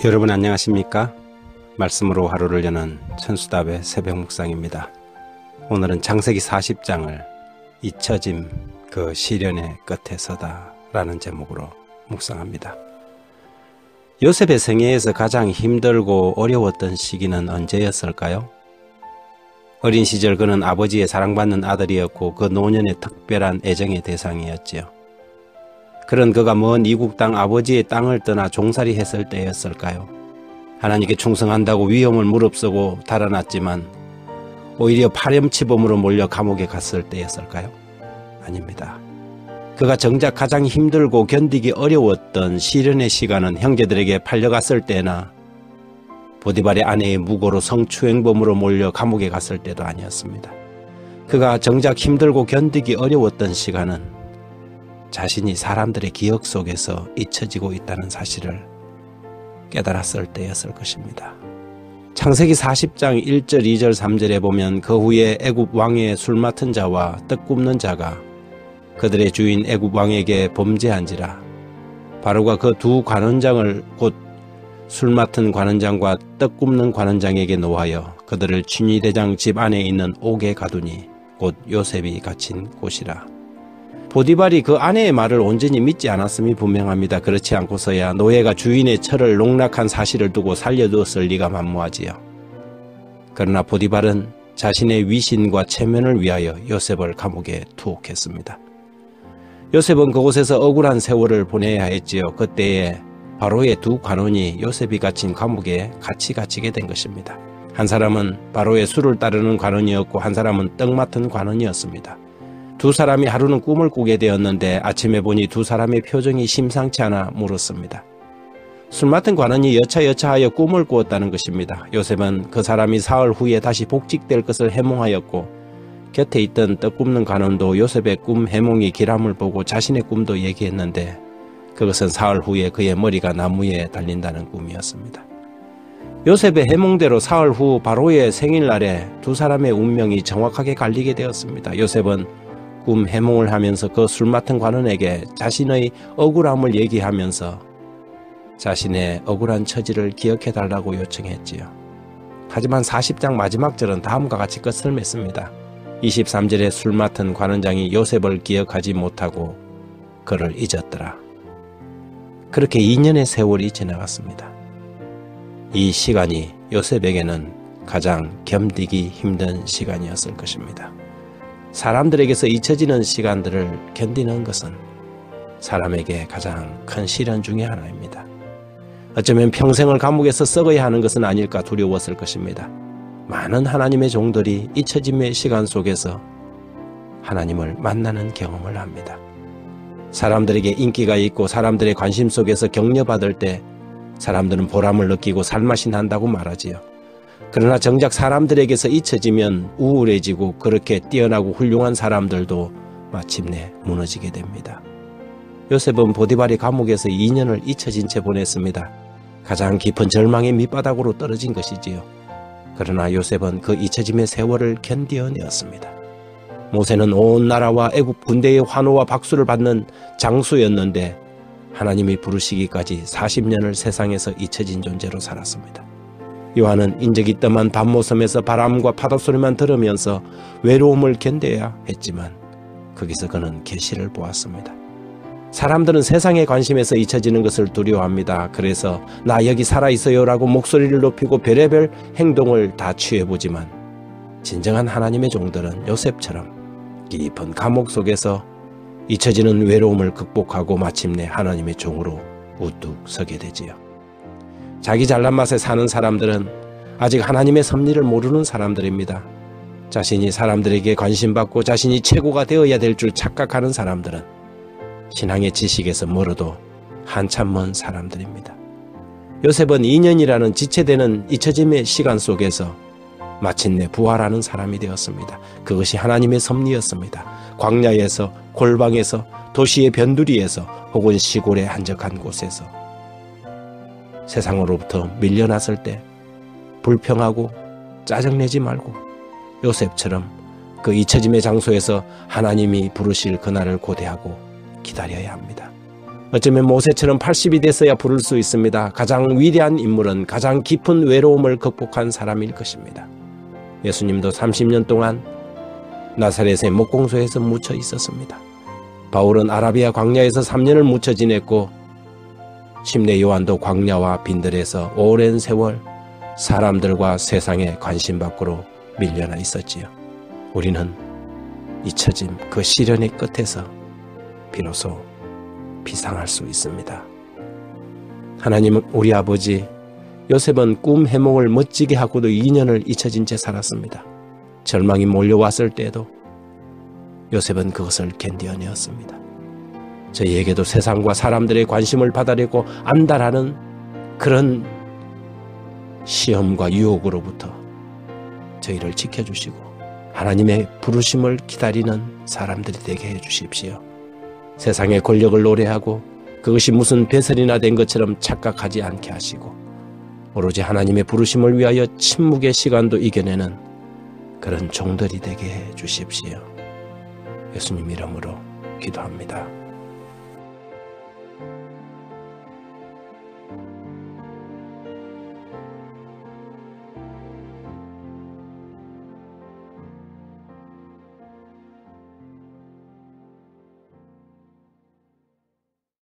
여러분 안녕하십니까? 말씀으로 하루를 여는 천수답의 새벽 묵상입니다. 오늘은 창세기 40장을 잊혀짐 그 시련의 끝에 서다 라는 제목으로 묵상합니다. 요셉의 생애에서 가장 힘들고 어려웠던 시기는 언제였을까요? 어린 시절 그는 아버지의 사랑받는 아들이었고 그 노년의 특별한 애정의 대상이었지요. 그런 그가 먼 이국 땅 아버지의 땅을 떠나 종살이 했을 때였을까요? 하나님께 충성한다고 위험을 무릅쓰고 달아났지만 오히려 파렴치범으로 몰려 감옥에 갔을 때였을까요? 아닙니다. 그가 정작 가장 힘들고 견디기 어려웠던 시련의 시간은 형제들에게 팔려갔을 때나 보디발의 아내의 무고로 성추행범으로 몰려 감옥에 갔을 때도 아니었습니다. 그가 정작 힘들고 견디기 어려웠던 시간은 자신이 사람들의 기억 속에서 잊혀지고 있다는 사실을 깨달았을 때였을 것입니다. 창세기 40장 1절, 2절, 3절에 보면 그 후에 애굽 왕의 술 맡은 자와 떡 굽는 자가 그들의 주인 애굽 왕에게 범죄한지라 바로가 그 두 관원장을 곧 술 맡은 관원장과 떡 굽는 관원장에게 노하여 그들을 친위대장 집 안에 있는 옥에 가두니 곧 요셉이 갇힌 곳이라. 보디발이 그 아내의 말을 온전히 믿지 않았음이 분명합니다. 그렇지 않고서야 노예가 주인의 철을 농락한 사실을 두고 살려두었을 리가 만무하지요. 그러나 보디발은 자신의 위신과 체면을 위하여 요셉을 감옥에 투옥했습니다. 요셉은 그곳에서 억울한 세월을 보내야 했지요. 그때에 바로의 두 관원이 요셉이 갇힌 감옥에 같이 갇히게 된 것입니다. 한 사람은 바로의 술을 따르는 관원이었고 한 사람은 떡 맡은 관원이었습니다. 두 사람이 하루는 꿈을 꾸게 되었는데 아침에 보니 두 사람의 표정이 심상치 않아 물었습니다. 술 맡은 관원이 여차여차하여 꿈을 꾸었다는 것입니다. 요셉은 그 사람이 사흘 후에 다시 복직될 것을 해몽하였고 곁에 있던 떡 굽는 관원도 요셉의 꿈 해몽이 길함을 보고 자신의 꿈도 얘기했는데 그것은 사흘 후에 그의 머리가 나무에 달린다는 꿈이었습니다. 요셉의 해몽대로 사흘 후 바로의 생일날에 두 사람의 운명이 정확하게 갈리게 되었습니다. 요셉은 꿈 해몽을 하면서 그 술 맡은 관원에게 자신의 억울함을 얘기하면서 자신의 억울한 처지를 기억해달라고 요청했지요. 하지만 40장 마지막 절은 다음과 같이 끝을 맺습니다. 23절에 술 맡은 관원장이 요셉을 기억하지 못하고 그를 잊었더라. 그렇게 2년의 세월이 지나갔습니다. 이 시간이 요셉에게는 가장 견디기 힘든 시간이었을 것입니다. 사람들에게서 잊혀지는 시간들을 견디는 것은 사람에게 가장 큰 시련 중에 하나입니다. 어쩌면 평생을 감옥에서 썩어야 하는 것은 아닐까 두려웠을 것입니다. 많은 하나님의 종들이 잊혀짐의 시간 속에서 하나님을 만나는 경험을 합니다. 사람들에게 인기가 있고 사람들의 관심 속에서 격려받을 때 사람들은 보람을 느끼고 살맛이 난다고 말하지요. 그러나 정작 사람들에게서 잊혀지면 우울해지고 그렇게 뛰어나고 훌륭한 사람들도 마침내 무너지게 됩니다. 요셉은 보디발이 감옥에서 2년을 잊혀진 채 보냈습니다. 가장 깊은 절망의 밑바닥으로 떨어진 것이지요. 그러나 요셉은 그 잊혀짐의 세월을 견디어내었습니다. 모세는 온 나라와 애굽 군대의 환호와 박수를 받는 장수였는데 하나님이 부르시기까지 40년을 세상에서 잊혀진 존재로 살았습니다. 요한은 인적이 뜸한 밤모섬에서 바람과 파도 소리만 들으면서 외로움을 견뎌야 했지만 거기서 그는 계시를 보았습니다. 사람들은 세상의 관심에서 잊혀지는 것을 두려워합니다. 그래서 나 여기 살아있어요 라고 목소리를 높이고 별의별 행동을 다 취해보지만 진정한 하나님의 종들은 요셉처럼 깊은 감옥 속에서 잊혀지는 외로움을 극복하고 마침내 하나님의 종으로 우뚝 서게 되지요. 자기 잘난 맛에 사는 사람들은 아직 하나님의 섭리를 모르는 사람들입니다. 자신이 사람들에게 관심받고 자신이 최고가 되어야 될 줄 착각하는 사람들은 신앙의 지식에서 멀어도 한참 먼 사람들입니다. 요셉은 2년이라는 지체되는 잊혀짐의 시간 속에서 마침내 부활하는 사람이 되었습니다. 그것이 하나님의 섭리였습니다. 광야에서, 골방에서, 도시의 변두리에서 혹은 시골의 한적한 곳에서 세상으로부터 밀려났을 때 불평하고 짜증내지 말고 요셉처럼 그 잊혀짐의 장소에서 하나님이 부르실 그날을 고대하고 기다려야 합니다. 어쩌면 모세처럼 80이 됐어야 부를 수 있습니다. 가장 위대한 인물은 가장 깊은 외로움을 극복한 사람일 것입니다. 예수님도 30년 동안 나사렛의 목공소에서 묻혀 있었습니다. 바울은 아라비아 광야에서 3년을 묻혀 지냈고 침례 요한도 광야와 빈들에서 오랜 세월 사람들과 세상의 관심 밖으로 밀려나 있었지요. 우리는 잊혀짐 그 시련의 끝에서 비로소 비상할 수 있습니다. 하나님은 우리 아버지 요셉은 꿈 해몽을 멋지게 하고도 2년을 잊혀진 채 살았습니다. 절망이 몰려왔을 때에도 요셉은 그것을 견뎌내었습니다. 저희에게도 세상과 사람들의 관심을 받아내고 안달하는 그런 시험과 유혹으로부터 저희를 지켜주시고 하나님의 부르심을 기다리는 사람들이 되게 해주십시오. 세상의 권력을 노래하고 그것이 무슨 배설이나 된 것처럼 착각하지 않게 하시고 오로지 하나님의 부르심을 위하여 침묵의 시간도 이겨내는 그런 종들이 되게 해주십시오. 예수님 이름으로 기도합니다.